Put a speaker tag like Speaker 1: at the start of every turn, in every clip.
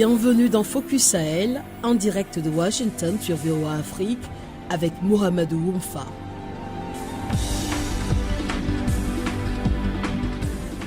Speaker 1: Bienvenue dans Focus Sahel, en direct de Washington sur VOA Afrique, avec Mohamedou Oumfa.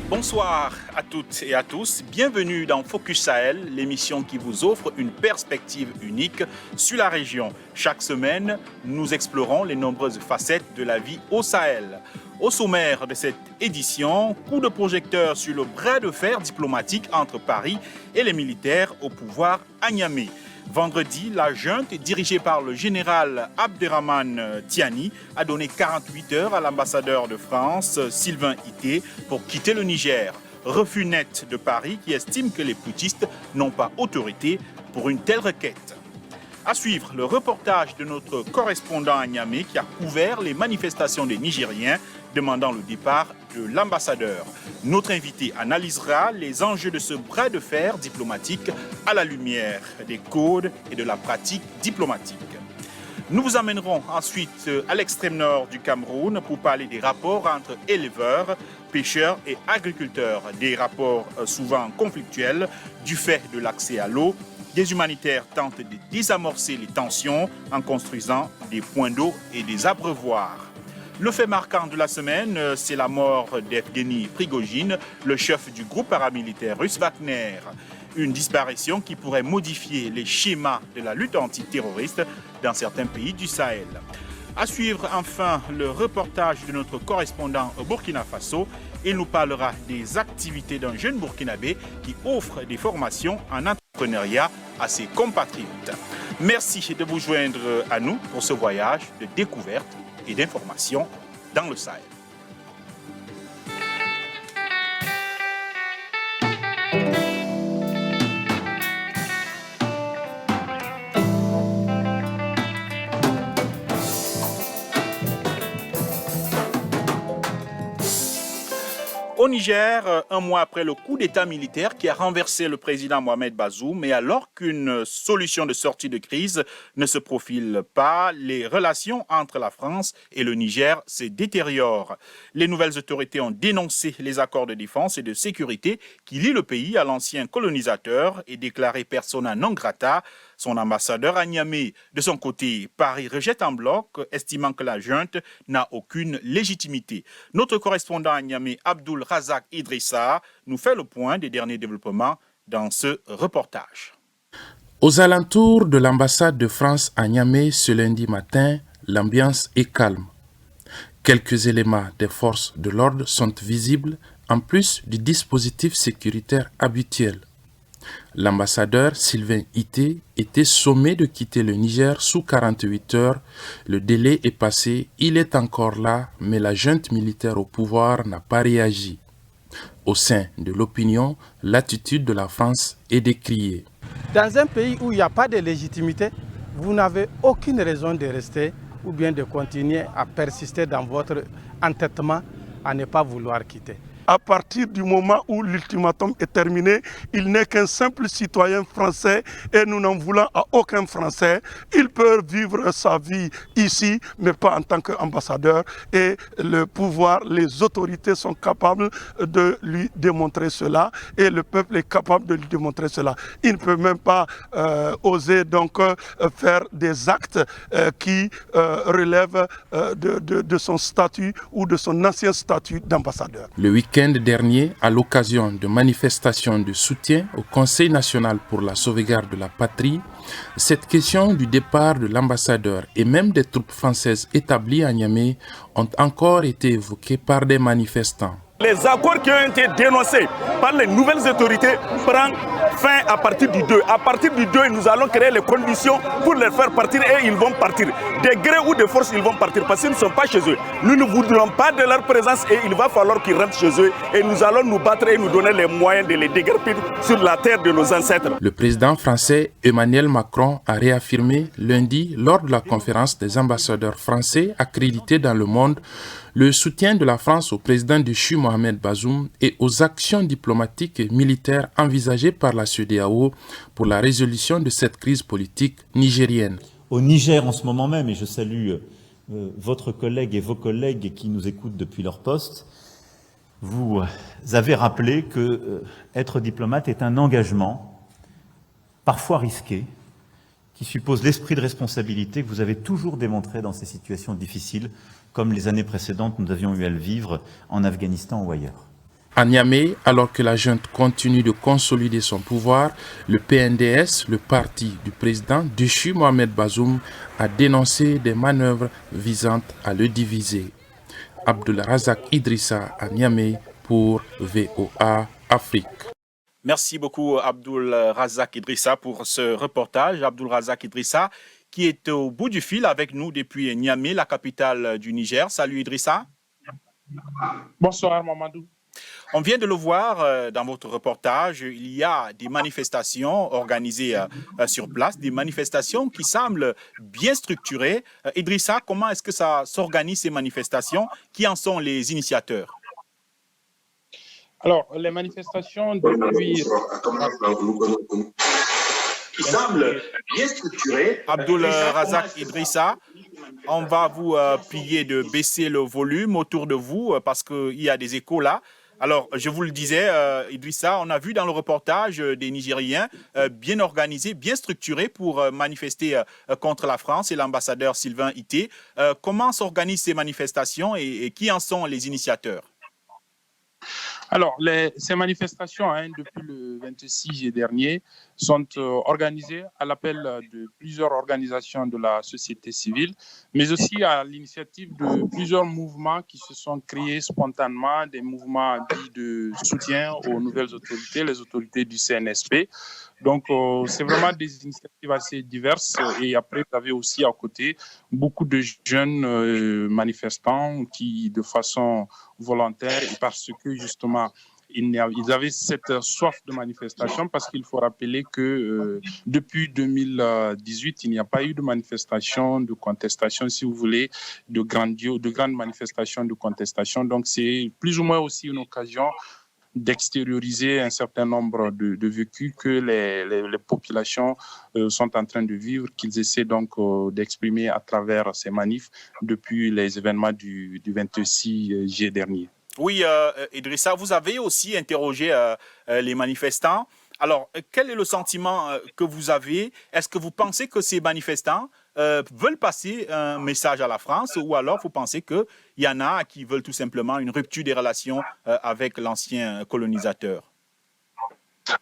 Speaker 2: Bonsoir à toutes et à tous, bienvenue dans Focus Sahel, l'émission qui vous offre une perspective unique sur la région. Chaque semaine, nous explorons les nombreuses facettes de la vie au Sahel. Au sommaire de cette édition, coup de projecteur sur le bras de fer diplomatique entre Paris et les militaires au pouvoir à Niamey. Vendredi, la junte, dirigée par le général Abderrahmane Tiani, a donné 48 heures à l'ambassadeur de France, Sylvain Ité, pour quitter le Niger. Refus net de Paris qui estime que les putschistes n'ont pas autorité pour une telle requête. À suivre, le reportage de notre correspondant à Niamey qui a couvert les manifestations des Nigériens demandant le départ de l'ambassadeur. Notre invité analysera les enjeux de ce bras de fer diplomatique à la lumière des codes et de la pratique diplomatique. Nous vous amènerons ensuite à l'extrême nord du Cameroun pour parler des rapports entre éleveurs, pêcheurs et agriculteurs, des rapports souvent conflictuels du fait de l'accès à l'eau. Des humanitaires tentent de désamorcer les tensions en construisant des points d'eau et des abreuvoirs. Le fait marquant de la semaine, c'est la mort d'Evgeny Prigojine, le chef du groupe paramilitaire russe Wagner. Une disparition qui pourrait modifier les schémas de la lutte antiterroriste dans certains pays du Sahel. À suivre enfin le reportage de notre correspondant au Burkina Faso. Il nous parlera des activités d'un jeune Burkinabé qui offre des formations en entrepreneuriat à ses compatriotes. Merci de vous joindre à nous pour ce voyage de découverte et d'information dans le Sahel. Au Niger, un mois après le coup d'État militaire qui a renversé le président Mohamed Bazoum, et alors qu'une solution de sortie de crise ne se profile pas, les relations entre la France et le Niger se détériorent. Les nouvelles autorités ont dénoncé les accords de défense et de sécurité qui lient le pays à l'ancien colonisateur et déclaré persona non grata son ambassadeur à Niamey. De son côté, Paris rejette en bloc, estimant que la junte n'a aucune légitimité. Notre correspondant à Niamey, Abdul Razak Idrissa, nous fait le point des derniers développements dans ce reportage.
Speaker 3: Aux alentours de l'ambassade de France à Niamey ce lundi matin, l'ambiance est calme. Quelques éléments des forces de l'ordre sont visibles, en plus du dispositif sécuritaire habituel. L'ambassadeur Sylvain Ité était sommé de quitter le Niger sous 48 heures. Le délai est passé, il est encore là, mais la junte militaire au pouvoir n'a pas réagi. Au sein de l'opinion, l'attitude de la France est décriée.
Speaker 4: Dans un pays où il n'y a pas de légitimité, vous n'avez aucune raison de rester ou bien de continuer à persister dans votre entêtement à ne pas vouloir quitter.
Speaker 5: À partir du moment où l'ultimatum est terminé, il n'est qu'un simple citoyen français et nous n'en voulons à aucun Français. Il peut vivre sa vie ici, mais pas en tant qu'ambassadeur. Et le pouvoir, les autorités sont capables de lui démontrer cela et le peuple est capable de lui démontrer cela. Il ne peut même pas oser donc faire des actes qui relèvent de son statut ou de son ancien statut d'ambassadeur.
Speaker 3: Le week-end dernier, à l'occasion de manifestations de soutien au Conseil national pour la sauvegarde de la patrie, cette question du départ de l'ambassadeur et même des troupes françaises établies à Niamey ont encore été évoquées par des manifestants.
Speaker 5: Les accords qui ont été dénoncés par les nouvelles autorités prennent fin à partir du 2. À partir du 2, nous allons créer les conditions pour les faire partir et ils vont partir. De gré ou de force, ils vont partir parce qu'ils ne sont pas chez eux. Nous ne voudrons pas de leur présence et il va falloir qu'ils rentrent chez eux et nous allons nous battre et nous donner les moyens de les déguerpir sur la terre de nos ancêtres.
Speaker 3: Le président français Emmanuel Macron a réaffirmé lundi lors de la conférence des ambassadeurs français accrédités dans le monde le soutien de la France au président déchu Mohamed Bazoum et aux actions diplomatiques et militaires envisagées par la CEDEAO pour la résolution de cette crise politique nigérienne.
Speaker 6: Au Niger en ce moment même, et je salue votre collègue et vos collègues qui nous écoutent depuis leur poste, vous avez rappelé que être diplomate est un engagement parfois risqué, qui suppose l'esprit de responsabilité que vous avez toujours démontré dans ces situations difficiles, comme les années précédentes nous avions eu à le vivre en Afghanistan ou ailleurs.
Speaker 3: À Niamey, alors que la junte continue de consolider son pouvoir, le PNDS, le parti du président déchu Mohamed Bazoum, a dénoncé des manœuvres visant à le diviser. Abdul Razak Idrissa à Niamey pour VOA Afrique.
Speaker 2: Merci beaucoup Abdul Razak Idrissa pour ce reportage. Abdul Razak Idrissa qui est au bout du fil avec nous depuis Niamey, la capitale du Niger. Salut Idrissa.
Speaker 7: Bonsoir Mamadou.
Speaker 2: On vient de le voir dans votre reportage, il y a des manifestations organisées sur place, des manifestations qui semblent bien structurées. Idrissa, comment est-ce que ça s'organise ces manifestations? Qui en sont les initiateurs?
Speaker 7: Alors, les manifestations depuis...
Speaker 2: qui semblent bien structurées. Abdul Razak Idrissa, on va vous prier de baisser le volume autour de vous parce qu'il y a des échos là. Alors, je vous le disais, Idrissa, on a vu dans le reportage des Nigériens bien organisés, bien structurés pour manifester contre la France et l'ambassadeur Sylvain Ité. Comment s'organisent ces manifestations et qui en sont les initiateurs?
Speaker 7: Alors, ces manifestations, depuis le 26 juillet dernier, sont organisées à l'appel de plusieurs organisations de la société civile, mais aussi à l'initiative de plusieurs mouvements qui se sont créés spontanément, des mouvements dits de soutien aux nouvelles autorités, les autorités du CNSP. Donc, c'est vraiment des initiatives assez diverses. Et après, vous avez aussi à côté beaucoup de jeunes manifestants qui, de façon volontaire, et parce que justement, ils avaient cette soif de manifestation, parce qu'il faut rappeler que depuis 2018, il n'y a pas eu de manifestation, de contestation, si vous voulez, de grandes manifestations de contestation. Donc, c'est plus ou moins aussi une occasion d'extérioriser un certain nombre de vécus que les populations sont en train de vivre, qu'ils essaient donc d'exprimer à travers ces manifs depuis les événements du 26 juillet dernier.
Speaker 2: Oui, Idrissa, vous avez aussi interrogé les manifestants. Alors, quel est le sentiment que vous avez? Est-ce que vous pensez que ces manifestants veulent passer un message à la France, ou alors vous pensez qu'il y en a qui veulent tout simplement une rupture des relations avec l'ancien colonisateur?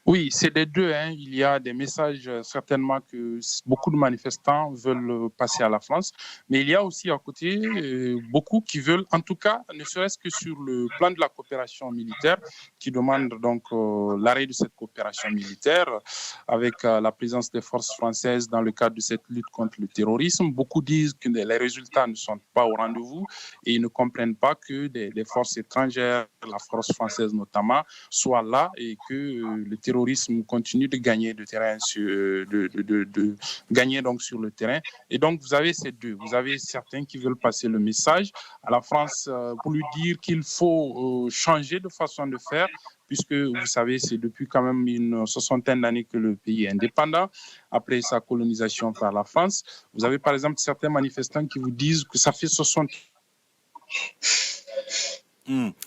Speaker 7: Oui, c'est des deux. Il y a des messages certainement que beaucoup de manifestants veulent passer à la France, mais il y a aussi à côté beaucoup qui veulent, en tout cas, ne serait-ce que sur le plan de la coopération militaire, qui demandent donc l'arrêt de cette coopération militaire avec la présence des forces françaises dans le cadre de cette lutte contre le terrorisme. Beaucoup disent que les résultats ne sont pas au rendez-vous et ils ne comprennent pas que des forces étrangères, la force française notamment, soient là et que le terrorisme continue de gagner de terrain gagner donc sur le terrain. Et donc, vous avez ces deux. Vous avez certains qui veulent passer le message à la France pour lui dire qu'il faut changer de façon de faire, puisque, vous savez, c'est depuis quand même une soixantaine d'années que le pays est indépendant, après sa colonisation par la France. Vous avez, par exemple, certains manifestants qui vous disent que ça fait 60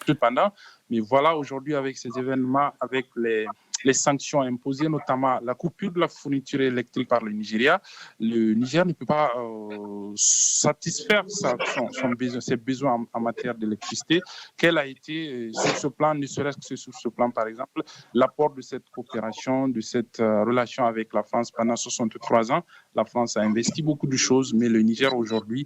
Speaker 7: cependant, mais voilà, aujourd'hui, avec ces événements, avec les sanctions imposées, notamment la coupure de la fourniture électrique par le Nigeria, le Niger ne peut pas satisfaire ses besoins en matière d'électricité. Quel a été, sur ce plan, ne serait-ce que sur ce plan, par exemple, l'apport de cette coopération, de cette relation avec la France pendant 63 ans? La France a investi beaucoup de choses, mais le Niger aujourd'hui,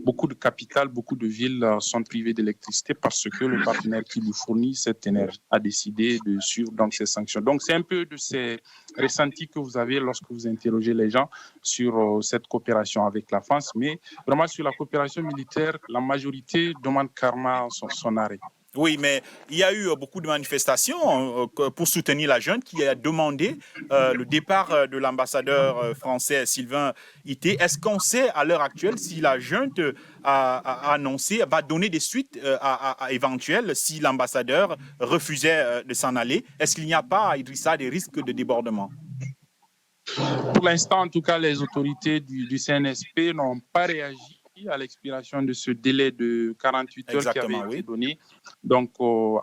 Speaker 7: beaucoup de capitales, beaucoup de villes sont privées d'électricité parce que le partenaire qui lui fournit cette énergie a décidé de suivre donc ces sanctions. Donc c'est un peu de ces ressentis que vous avez lorsque vous interrogez les gens sur cette coopération avec la France, mais vraiment sur la coopération militaire, la majorité demande carrément son arrêt.
Speaker 2: Oui, mais il y a eu beaucoup de manifestations pour soutenir la junte qui a demandé le départ de l'ambassadeur français Sylvain Ité. Est-ce qu'on sait à l'heure actuelle si la junte a annoncé, va donner des suites à éventuelles si l'ambassadeur refusait de s'en aller? Est-ce qu'il n'y a pas, Idrissa, des risques de débordement?
Speaker 7: Pour l'instant, en tout cas, les autorités du CNSP n'ont pas réagi à l'expiration de ce délai de 48 heures qui avait été donné donc,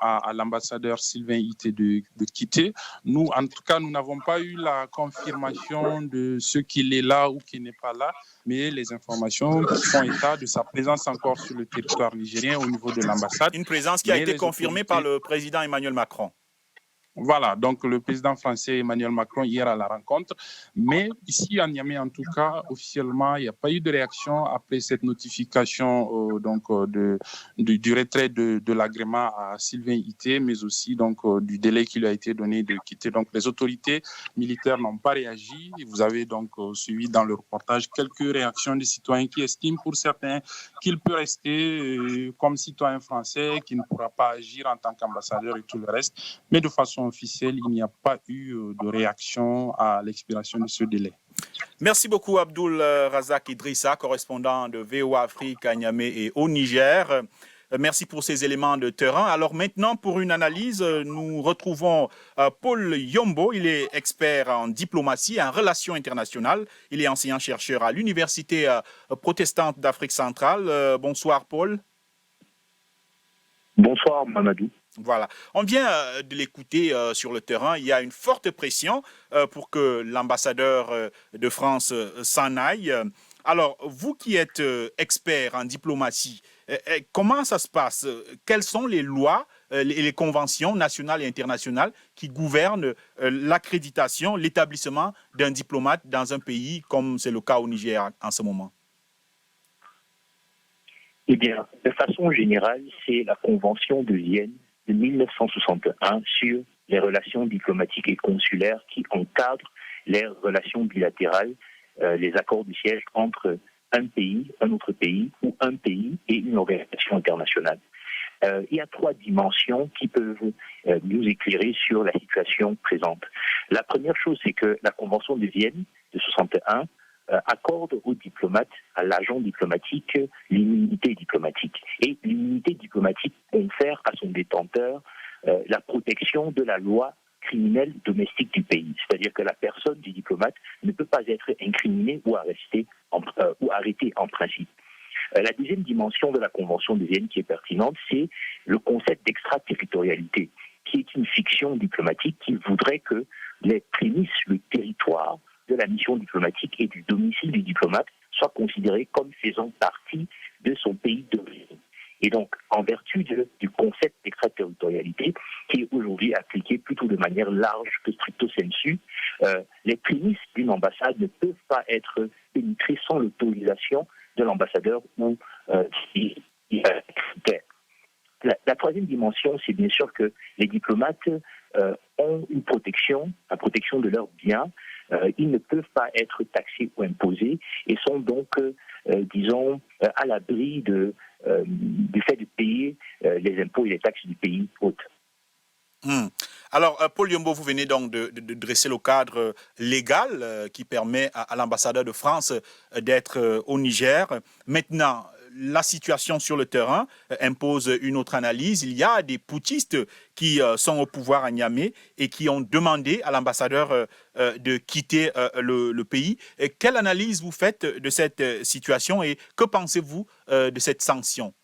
Speaker 7: à l'ambassadeur Sylvain Ité de quitter. Nous, en tout cas, nous n'avons pas eu la confirmation de ce qu'il est là ou qu'il n'est pas là, mais les informations font état de sa présence encore sur le territoire nigérien au niveau de l'ambassade.
Speaker 2: Une présence qui a été confirmée par le président Emmanuel Macron.
Speaker 7: Voilà, donc le président français Emmanuel Macron hier à la rencontre. Mais ici à Niamey, en tout cas, officiellement, il n'y a pas eu de réaction après cette notification du retrait de l'agrément à Sylvain Ité, mais aussi donc, du délai qui lui a été donné de quitter. Donc les autorités militaires n'ont pas réagi. Vous avez donc suivi dans le reportage quelques réactions des citoyens qui estiment pour certains qu'il peut rester comme citoyen français, qu'il ne pourra pas agir en tant qu'ambassadeur et tout le reste. Mais de façon officielle, il n'y a pas eu de réaction à l'expiration de ce délai.
Speaker 2: Merci beaucoup Abdul Razak Idrissa, correspondant de VOA Afrique à Niamey et au Niger. Merci pour ces éléments de terrain. Alors maintenant, pour une analyse, nous retrouvons Paul Yombo. Il est expert en diplomatie et en relations internationales. Il est enseignant-chercheur à l'Université protestante d'Afrique centrale. Bonsoir Paul.
Speaker 8: Bonsoir Mamadou.
Speaker 2: Voilà. On vient de l'écouter sur le terrain. Il y a une forte pression pour que l'ambassadeur de France s'en aille. Alors, vous qui êtes expert en diplomatie, comment ça se passe? Quelles sont les lois et les conventions nationales et internationales qui gouvernent l'accréditation, l'établissement d'un diplomate dans un pays comme c'est le cas au Niger en ce moment?
Speaker 8: Eh bien, de façon générale, c'est la Convention de Vienne de 1961 sur les relations diplomatiques et consulaires qui encadre les relations bilatérales, les accords de siège entre un pays, un autre pays ou un pays et une organisation internationale. Il y a 3 dimensions qui peuvent nous éclairer sur la situation présente. La première chose, c'est que la Convention de Vienne de 61 accorde aux diplomates, à l'agent diplomatique, l'immunité diplomatique. Et l'immunité diplomatique confère à son détenteur la protection de la loi criminelle domestique du pays. C'est-à-dire que la personne du diplomate ne peut pas être incriminée ou arrêtée en principe. La deuxième dimension de la Convention de Vienne qui est pertinente, c'est le concept d'extraterritorialité, qui est une fiction diplomatique qui voudrait que les prémices, le territoire de la mission diplomatique et du domicile du diplomate soient considérés comme faisant partie de son pays d'origine. Et donc, en vertu du concept d'extraterritorialité, qui est aujourd'hui appliqué plutôt de manière large que stricto sensu, les prémices d'une ambassade ne peuvent pas être pénétrées sans l'autorisation de l'ambassadeur ou la troisième dimension, c'est bien sûr que les diplomates ont une protection, la protection de leurs biens. Ils ne peuvent pas être taxés ou imposés et sont donc, à l'abri du fait de payer les impôts et les taxes du pays hôte.
Speaker 2: Alors, Paul Yombo, vous venez donc de dresser le cadre légal qui permet à l'ambassadeur de France d'être au Niger. Maintenant, la situation sur le terrain impose une autre analyse. Il y a des putschistes qui sont au pouvoir à Niamey et qui ont demandé à l'ambassadeur de quitter le pays. Et quelle analyse vous faites de cette situation et que pensez-vous de cette sanction?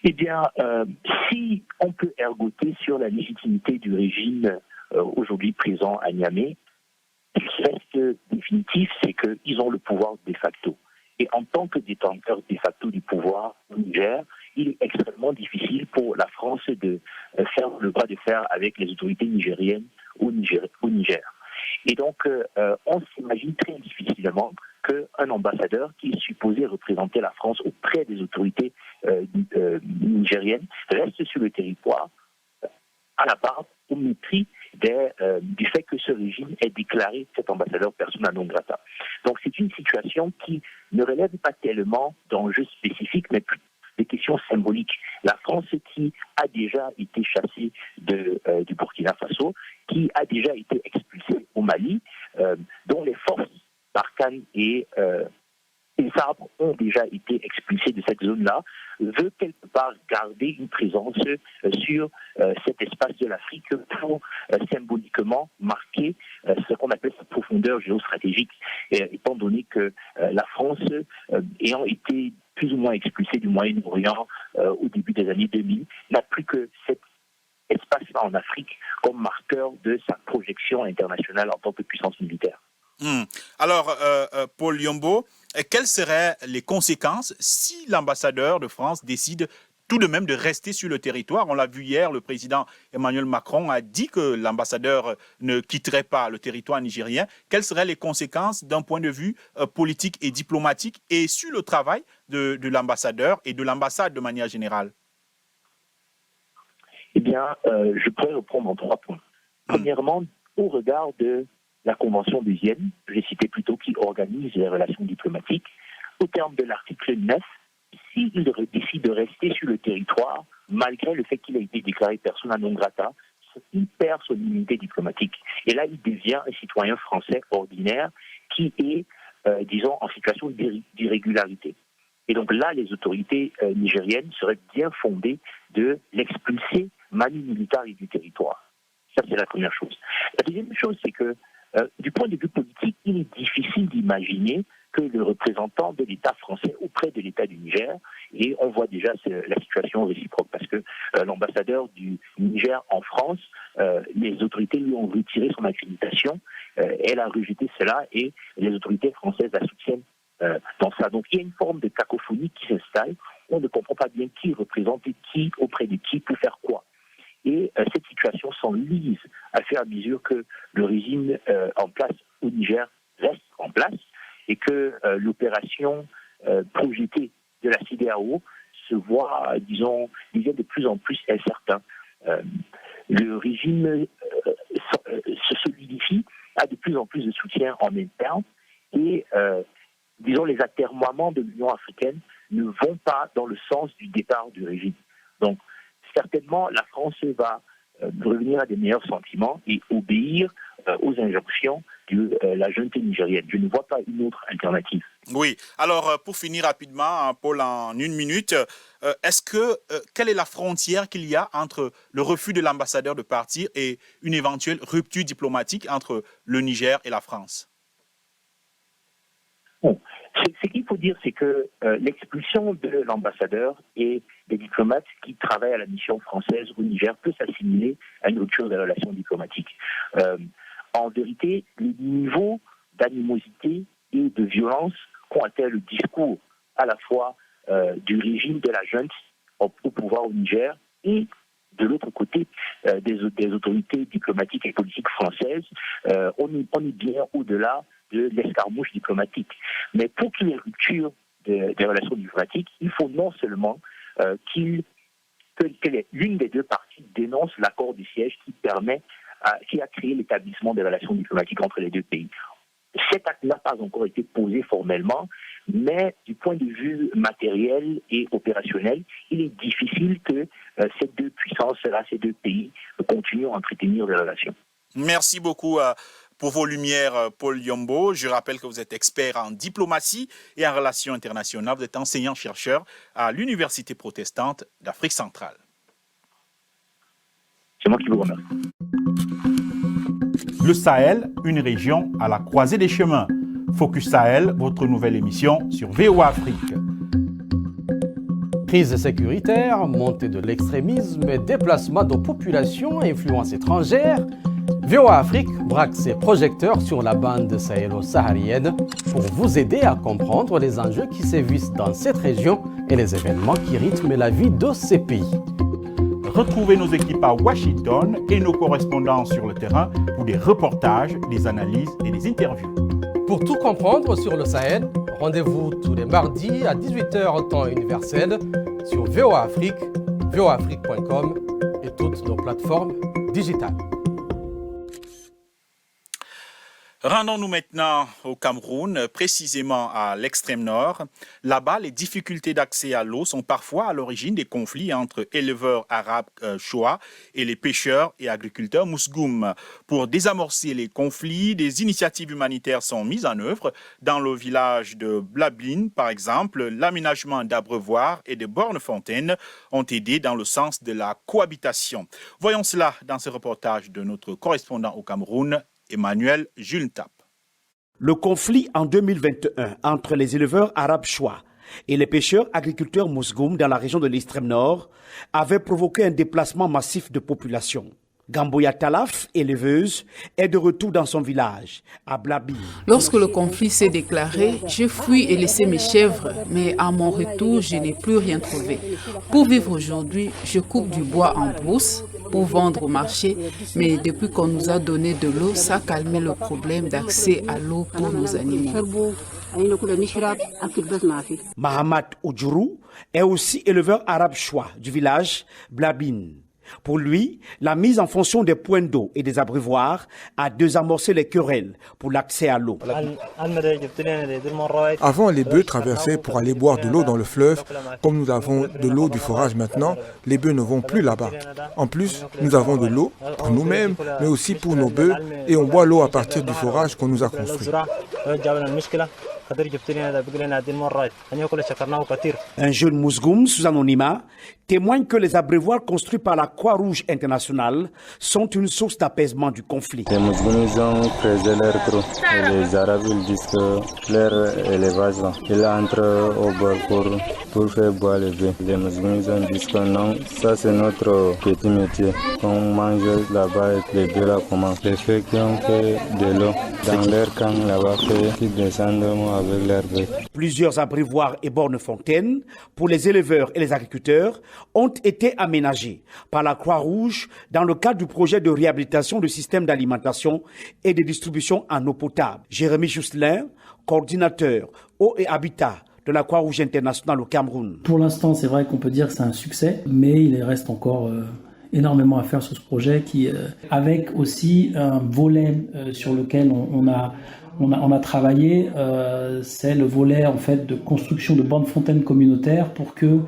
Speaker 8: Eh bien, si on peut ergoter sur la légitimité du régime aujourd'hui présent à Niamey, ce qui reste définitif, c'est qu'ils ont le pouvoir de facto. Et en tant que détenteur de facto du pouvoir au Niger, il est extrêmement difficile pour la France de faire le bras de fer avec les autorités nigériennes au Niger. Et donc, on s'imagine très difficilement qu'un ambassadeur qui est supposé représenter la France auprès des autorités nigériennes reste sur le territoire à la part, au mépris du fait que ce régime ait déclaré cet ambassadeur persona non grata. Donc c'est une situation qui ne relève pas tellement d'enjeux spécifiques, mais plus des questions symboliques. La France qui a déjà été chassée du Burkina Faso, qui a déjà été expulsée au Mali, dont les forces Barkhane et les arbres ont déjà été expulsés de cette zone-là, veut quelque part garder une présence sur cet espace de l'Afrique pour symboliquement marquer ce qu'on appelle sa profondeur géostratégique, étant donné que la France, ayant été plus ou moins expulsée du Moyen-Orient au début des années 2000, n'a plus que cet espace-là en Afrique comme marqueur de sa projection internationale en tant que puissance militaire.
Speaker 2: Alors, Paul Yombo, quelles seraient les conséquences si l'ambassadeur de France décide tout de même de rester sur le territoire? On l'a vu hier, le président Emmanuel Macron a dit que l'ambassadeur ne quitterait pas le territoire nigérien. Quelles seraient les conséquences d'un point de vue politique et diplomatique et sur le travail de l'ambassadeur et de l'ambassade de manière générale?
Speaker 8: Eh bien, je pourrais reprendre en 3 points. Premièrement, au regard de la Convention de Vienne, je l'ai cité plus tôt, qui organise les relations diplomatiques, au terme de l'article 9, s'il décide de rester sur le territoire, malgré le fait qu'il a été déclaré persona non grata, il perd son immunité diplomatique. Et là, il devient un citoyen français ordinaire qui est, disons, en situation d'irrégularité. Et donc là, les autorités nigériennes seraient bien fondées de l'expulser manu militari du territoire. Ça, c'est la première chose. La deuxième chose, c'est que du point de vue politique, il est difficile d'imaginer que le représentant de l'État français auprès de l'État du Niger, et on voit déjà la situation réciproque, parce que l'ambassadeur du Niger en France, les autorités lui ont retiré son accréditation, elle a rejeté cela, et les autorités françaises la soutiennent dans ça. Donc il y a une forme de cacophonie qui s'installe, on ne comprend pas bien qui représente qui, auprès de qui, pour faire quoi. Et cette situation s'enlise à fur et à mesure que le régime en place au Niger reste en place et que l'opération projetée de la CEDEAO se voit, disons, devient de plus en plus incertain. Le régime se solidifie, a de plus en plus de soutien en interne et, disons, les atermoiements de l'Union africaine ne vont pas dans le sens du départ du régime. Donc, certainement, la France va revenir à des meilleurs sentiments et obéir aux injonctions de la junte nigérienne. Je ne vois pas une autre alternative.
Speaker 2: Oui. Alors, pour finir rapidement, Paul, en 1 minute, quelle est la frontière qu'il y a entre le refus de l'ambassadeur de partir et une éventuelle rupture diplomatique entre le Niger et la France?
Speaker 8: Bon. Ce qu'il faut dire, c'est que l'expulsion de l'ambassadeur et des diplomates qui travaillent à la mission française au Niger peut s'assimiler à une rupture des relations diplomatiques. En vérité, le niveau d'animosité et de violence qu'ont atteint le discours à la fois du régime de la junte au pouvoir au Niger et de l'autre côté des autorités diplomatiques et politiques françaises, on est bien au-delà de l'escarmouche diplomatique. Mais pour qu'il y ait rupture des relations diplomatiques, il faut non seulement que l'une des deux parties dénonce l'accord du siège qui a créé l'établissement des relations diplomatiques entre les deux pays. Cet acte n'a pas encore été posé formellement, mais du point de vue matériel et opérationnel, il est difficile que ces deux puissances-là, ces deux pays, continuent à entretenir des relations.
Speaker 2: Merci beaucoup pour vos lumières, Paul Yombo. Je rappelle que vous êtes expert en diplomatie et en relations internationales. Vous êtes enseignant-chercheur à l'Université protestante d'Afrique centrale.
Speaker 8: C'est moi qui vous remercie.
Speaker 2: Le Sahel, une région à la croisée des chemins. Focus Sahel, votre nouvelle émission sur VOA Afrique.
Speaker 9: Crise sécuritaire, montée de l'extrémisme, déplacement de populations, influence étrangère. VOA Afrique braque ses projecteurs sur la bande sahélo-saharienne pour vous aider à comprendre les enjeux qui sévissent dans cette région et les événements qui rythment la vie de ces pays.
Speaker 2: Retrouvez nos équipes à Washington et nos correspondants sur le terrain pour des reportages, des analyses et des interviews.
Speaker 9: Pour tout comprendre sur le Sahel, rendez-vous tous les mardis à 18h temps universel sur VOA Afrique, voaafrique.com et toutes nos plateformes digitales.
Speaker 2: Rendons-nous maintenant au Cameroun, précisément à l'extrême nord. Là-bas, les difficultés d'accès à l'eau sont parfois à l'origine des conflits entre éleveurs arabes Choa et les pêcheurs et agriculteurs Mousgoum. Pour désamorcer les conflits, des initiatives humanitaires sont mises en œuvre. Dans le village de Blabine, par exemple, l'aménagement d'abreuvoirs et de bornes-fontaines ont aidé dans le sens de la cohabitation. Voyons cela dans ce reportage de notre correspondant au Cameroun, Emmanuel Jultap.
Speaker 10: Le conflit en 2021 entre les éleveurs arabes Choa et les pêcheurs agriculteurs Mousgoum dans la région de l'extrême nord avait provoqué un déplacement massif de population. Gamboya Talaf, éleveuse, est de retour dans son village, à Blabi.
Speaker 11: Lorsque le conflit s'est déclaré, j'ai fui et laissé mes chèvres, mais à mon retour, je n'ai plus rien trouvé. Pour vivre aujourd'hui, je coupe du bois en brousse pour vendre au marché, mais depuis qu'on nous a donné de l'eau, ça a calmé le problème d'accès à l'eau pour nos animaux.
Speaker 10: Mahamad Oudjourou est aussi éleveur arabe Choa du village Blabine. Pour lui, la mise en fonction des points d'eau et des abreuvoirs a désamorcé les querelles pour l'accès à l'eau.
Speaker 12: Avant, les bœufs traversaient pour aller boire de l'eau dans le fleuve. Comme nous avons de l'eau du forage maintenant, les bœufs ne vont plus là-bas. En plus, nous avons de l'eau pour nous-mêmes, mais aussi pour nos bœufs, et on boit l'eau à partir du forage qu'on nous a construit.
Speaker 10: Un jeune Mousgoum sous anonymat témoigne que les abreuvoirs construits par la Croix-Rouge internationale sont une source d'apaisement du conflit.
Speaker 13: Les Mousgoums ont creusé leur trou et les Arabes disent que leur élevage, il entre au bord pour faire boire les bœufs. Les Mousgoums disent que non, ça c'est notre petit métier. On mange là-bas et les bœufs là commencent. Les feux qui ont fait de l'eau dans leur camp là-bas, qui descendent avec leurs bœufs.
Speaker 10: Plusieurs abreuvoirs et bornes-fontaines pour les éleveurs et les agriculteurs ont été aménagés par la Croix-Rouge dans le cadre du projet de réhabilitation du système d'alimentation et de distribution en eau potable. Jérémy Jousselin, coordinateur eau et habitat de la Croix-Rouge internationale au Cameroun.
Speaker 14: Pour l'instant, c'est vrai qu'on peut dire que c'est un succès, mais il reste encore énormément à faire sur ce projet qui, avec aussi un volet sur lequel on a travaillé, c'est le volet en fait de construction de bornes fontaines communautaires pour que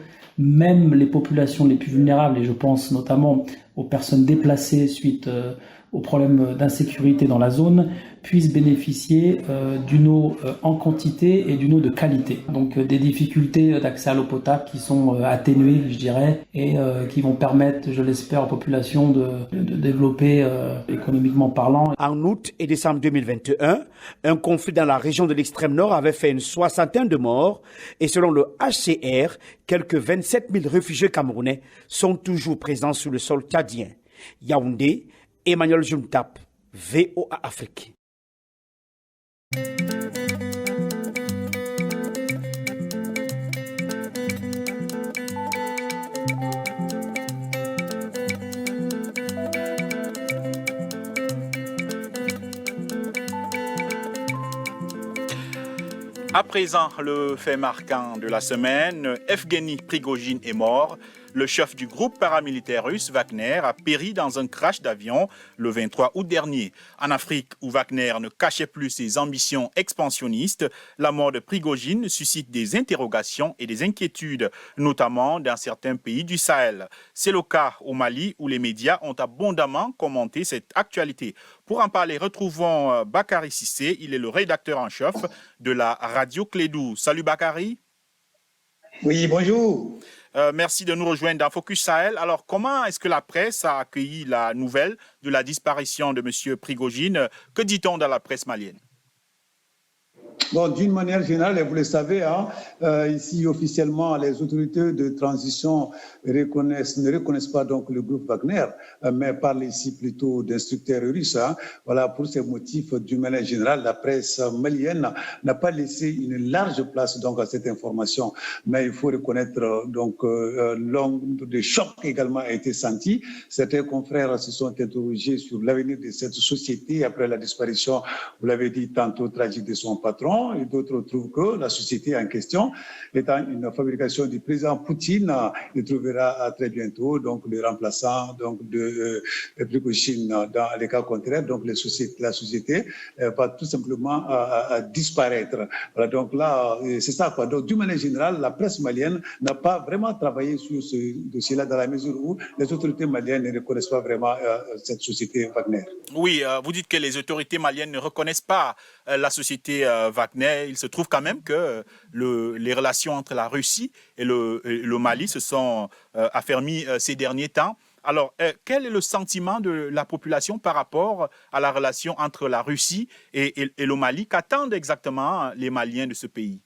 Speaker 14: même les populations les plus vulnérables, et je pense notamment aux personnes déplacées suite aux problèmes d'insécurité dans la zone, puissent bénéficier d'une eau en quantité et d'une eau de qualité. Donc des difficultés d'accès à l'eau potable qui sont atténuées, je dirais, et qui vont permettre, je l'espère, aux populations de développer économiquement parlant.
Speaker 10: En août et décembre 2021, un conflit dans la région de l'extrême nord avait fait une 60aine de morts et selon le HCR, quelques 27 000 réfugiés camerounais sont toujours présents sur le sol tchadien. Yaoundé, Emmanuel Jultap, VOA Afrique.
Speaker 2: À présent, le fait marquant de la semaine, Evgeny Prigojine est mort. Le chef du groupe paramilitaire russe Wagner a péri dans un crash d'avion le 23 août dernier. En Afrique, où Wagner ne cachait plus ses ambitions expansionnistes, la mort de Prigojine suscite des interrogations et des inquiétudes, notamment dans certains pays du Sahel. C'est le cas au Mali, où les médias ont abondamment commenté cette actualité. Pour en parler, retrouvons Bakary Cissé. Il est le rédacteur en chef de la radio Clédou. Salut Bakary.
Speaker 15: Oui, bonjour.
Speaker 2: Merci de nous rejoindre dans Focus Sahel. Alors, comment est-ce que la presse a accueilli la nouvelle de la disparition de M. Prigojine? Que dit-on dans la presse malienne?
Speaker 15: Bon, d'une manière générale, vous le savez, ici officiellement, les autorités de transition ne reconnaissent pas donc le groupe Wagner, mais parlent ici plutôt d'instructeurs russes. Voilà, pour ces motifs, d'une manière générale, la presse malienne n'a pas laissé une large place donc à cette information. Mais il faut reconnaître donc l'onde de choc également a été senti. Certains confrères se sont interrogés sur l'avenir de cette société après la disparition, vous l'avez dit tantôt, tragique de son patron. fabrication, et d'autres trouvent que la société en question, étant une fabrication du président Poutine, il trouvera très bientôt donc le remplaçant de Prigojine. Dans les cas contraires, donc la société va tout simplement disparaître. Voilà, donc là, c'est ça quoi. Donc d'une manière générale, la presse malienne n'a pas vraiment travaillé sur ce dossier-là dans la mesure où les autorités maliennes ne reconnaissent pas vraiment cette société Wagner.
Speaker 2: Oui, vous dites que les autorités maliennes ne reconnaissent pas la société Wagner. Il se trouve quand même que les relations entre la Russie et le Mali se sont affermies ces derniers temps. Alors, quel est le sentiment de la population par rapport à la relation entre la Russie et le Mali? Qu'attendent exactement les Maliens de ce pays?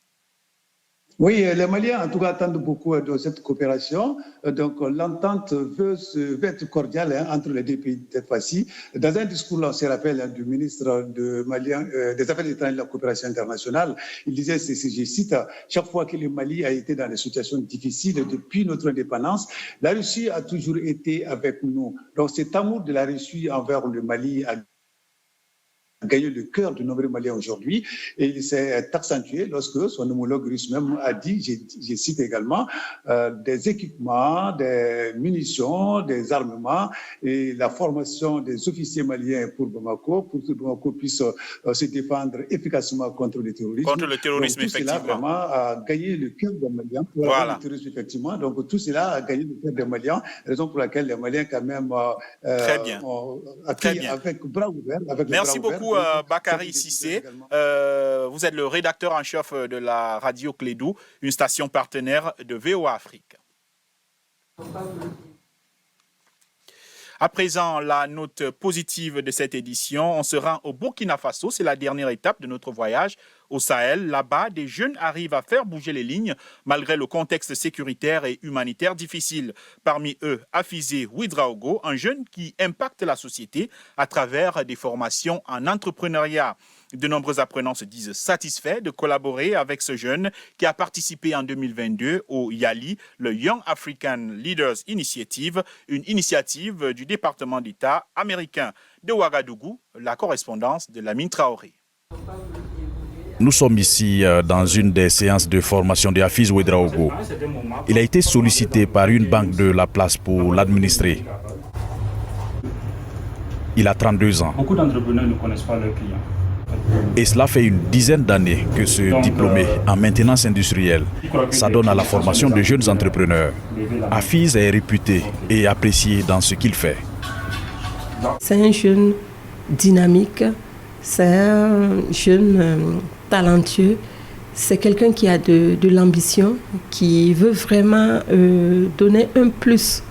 Speaker 15: Oui, les Maliens, en tout cas, attendent beaucoup de cette coopération. Donc, l'entente veut être cordiale entre les deux pays cette fois-ci. Dans un discours, on se rappelle du ministre des Affaires étrangères et de la coopération internationale, il disait, je cite, « Chaque fois que le Mali a été dans des situations difficiles depuis notre indépendance, la Russie a toujours été avec nous. » Donc, cet amour de la Russie envers le Mali a gagné le cœur de nombreux Maliens aujourd'hui, et il s'est accentué lorsque son homologue russe même a dit, je cite également, des équipements, des munitions, des armements et la formation des officiers maliens pour que Bamako puisse se défendre efficacement contre le terrorisme.
Speaker 2: Contre le terrorisme,
Speaker 15: donc, tout
Speaker 2: effectivement.
Speaker 15: cela vraiment a gagné le cœur des Maliens.
Speaker 2: Voilà.
Speaker 15: Le terrorisme, effectivement. Donc tout cela a gagné le cœur des Maliens, raison pour laquelle les Maliens quand même
Speaker 2: Très bien.
Speaker 15: accueillent avec bras ouverts.
Speaker 2: Merci beaucoup. Bakary Cissé, vous êtes le rédacteur en chef de la radio Clédou, une station partenaire de VOA Afrique. À présent, la note positive de cette édition, on se rend au Burkina Faso, c'est la dernière étape de notre voyage au Sahel. Là-bas, des jeunes arrivent à faire bouger les lignes malgré le contexte sécuritaire et humanitaire difficile. Parmi eux, Afizé Ouedraogo, un jeune qui impacte la société à travers des formations en entrepreneuriat. De nombreux apprenants se disent satisfaits de collaborer avec ce jeune qui a participé en 2022 au YALI, le Young African Leaders Initiative, une initiative du département d'État américain. De Ouagadougou, la correspondance de Lamine Traoré.
Speaker 16: Nous sommes ici dans une des séances de formation de Hafiz Ouedraogo. Il a été sollicité par une banque de la place pour l'administrer. Il a 32 ans.
Speaker 17: Beaucoup d'entrepreneurs ne connaissent pas leurs clients.
Speaker 16: Et cela fait une dizaine d'années que ce diplômé en maintenance industrielle s'adonne à la formation de jeunes entrepreneurs. Hafiz est réputé et apprécié dans ce qu'il fait.
Speaker 18: C'est un jeune dynamique, c'est un jeune talentueux, c'est quelqu'un qui a de l'ambition, qui veut vraiment donner un plus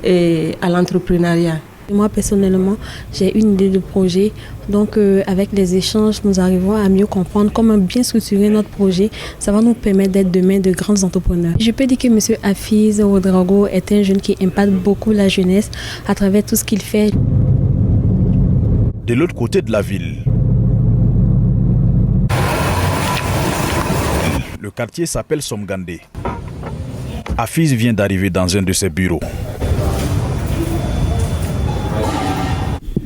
Speaker 18: à l'entrepreneuriat.
Speaker 19: Moi, personnellement, j'ai une idée de projet. Donc, avec les échanges, nous arrivons à mieux comprendre comment bien structurer notre projet. Ça va nous permettre d'être demain de grands entrepreneurs. Je peux dire que M. Hafiz Ouedraogo est un jeune qui impacte beaucoup la jeunesse à travers tout ce qu'il fait.
Speaker 16: De l'autre côté de la ville, le quartier s'appelle Somgandé. Hafiz vient d'arriver dans un de ses bureaux.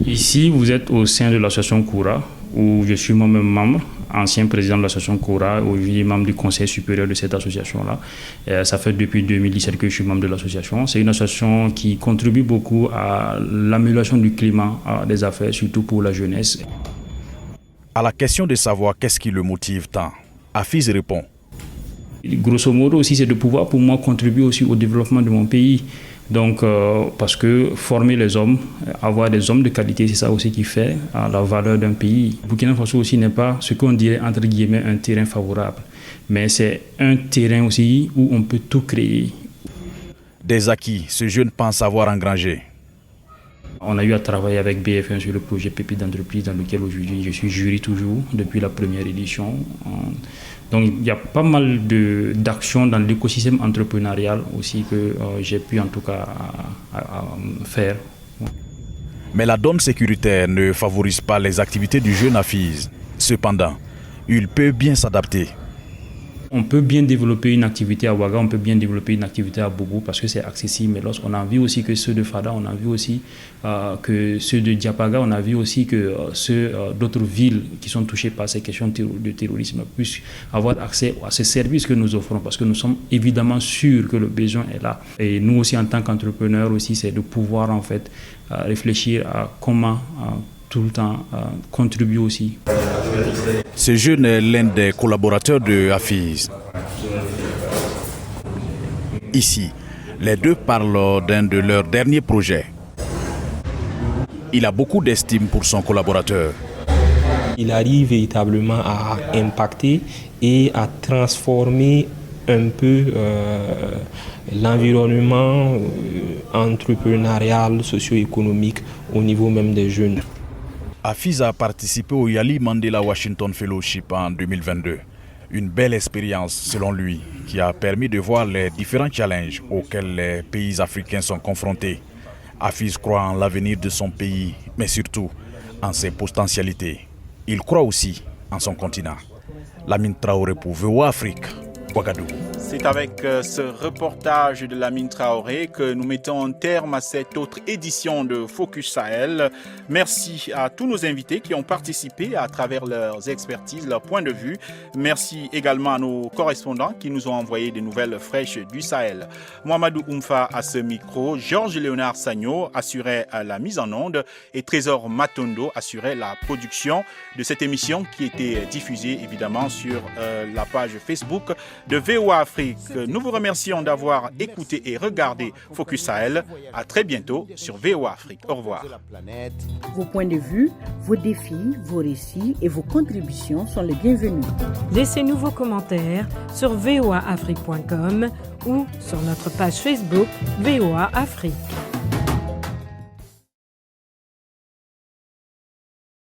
Speaker 17: Ici, vous êtes au sein de l'association Koura, où je suis moi-même membre, ancien président de l'association Koura, aujourd'hui membre du conseil supérieur de cette association-là. Ça fait depuis 2017 que je suis membre de l'association. C'est une association qui contribue beaucoup à l'amélioration du climat des affaires, surtout pour la jeunesse.
Speaker 16: À la question de savoir qu'est-ce qui le motive tant, Hafiz répond.
Speaker 17: Grosso modo aussi, c'est de pouvoir pour moi contribuer aussi au développement de mon pays. Donc, parce que former les hommes, avoir des hommes de qualité, c'est ça aussi qui fait la valeur d'un pays. Burkina Faso aussi n'est pas ce qu'on dirait entre guillemets un terrain favorable, mais c'est un terrain aussi où on peut tout créer.
Speaker 16: Des acquis, ce jeune pense avoir engrangé.
Speaker 17: On a eu à travailler avec BF1 sur le projet Pépite d'entreprise dans lequel aujourd'hui je suis jury toujours depuis la première édition. Donc il y a pas mal d'actions dans l'écosystème entrepreneurial aussi que j'ai pu en tout cas faire.
Speaker 16: Mais la donne sécuritaire ne favorise pas les activités du jeune Hafiz. Cependant, il peut bien s'adapter.
Speaker 17: On peut bien développer une activité à Ouaga, on peut bien développer une activité à Bobo parce que c'est accessible. Mais lorsqu'on a vu aussi que ceux de Fada, on a vu aussi que ceux de Diapaga, on a vu aussi que ceux d'autres villes qui sont touchées par ces questions de terrorisme puissent avoir accès à ces services que nous offrons parce que nous sommes évidemment sûrs que le besoin est là. Et nous aussi, en tant qu'entrepreneurs aussi, c'est de pouvoir en fait réfléchir à comment tout le temps contribuer aussi.
Speaker 16: Ce jeune est l'un des collaborateurs de Hafiz. Ici, les deux parlent d'un de leurs derniers projets. Il a beaucoup d'estime pour son collaborateur.
Speaker 20: Il arrive véritablement à impacter et à transformer un peu l'environnement entrepreneurial, socio-économique au niveau même des jeunes.
Speaker 16: Hafiz a participé au Yali Mandela Washington Fellowship en 2022. Une belle expérience selon lui qui a permis de voir les différents challenges auxquels les pays africains sont confrontés. Hafiz croit en l'avenir de son pays, mais surtout en ses potentialités. Il croit aussi en son continent. Lamine Traoré pour VOA Afrique, Ouagadougou.
Speaker 2: C'est avec ce reportage de Lamine Traoré que nous mettons un terme à cette autre édition de Focus Sahel. Merci à tous nos invités qui ont participé à travers leurs expertises, leurs points de vue. Merci également à nos correspondants qui nous ont envoyé des nouvelles fraîches du Sahel. Mohamedou Oumfa à ce micro, Georges-Léonard Sagno assurait la mise en onde et Trésor Matondo assurait la production de cette émission qui était diffusée évidemment sur la page Facebook de VOA Afrique. Nous vous remercions d'avoir écouté et regardé Focus Sahel. À très bientôt sur VOA Afrique. Au revoir.
Speaker 21: Vos points de vue, vos défis, vos récits et vos contributions sont les bienvenus.
Speaker 22: Laissez-nous vos commentaires sur voaafrique.com ou sur notre page Facebook VOA Afrique.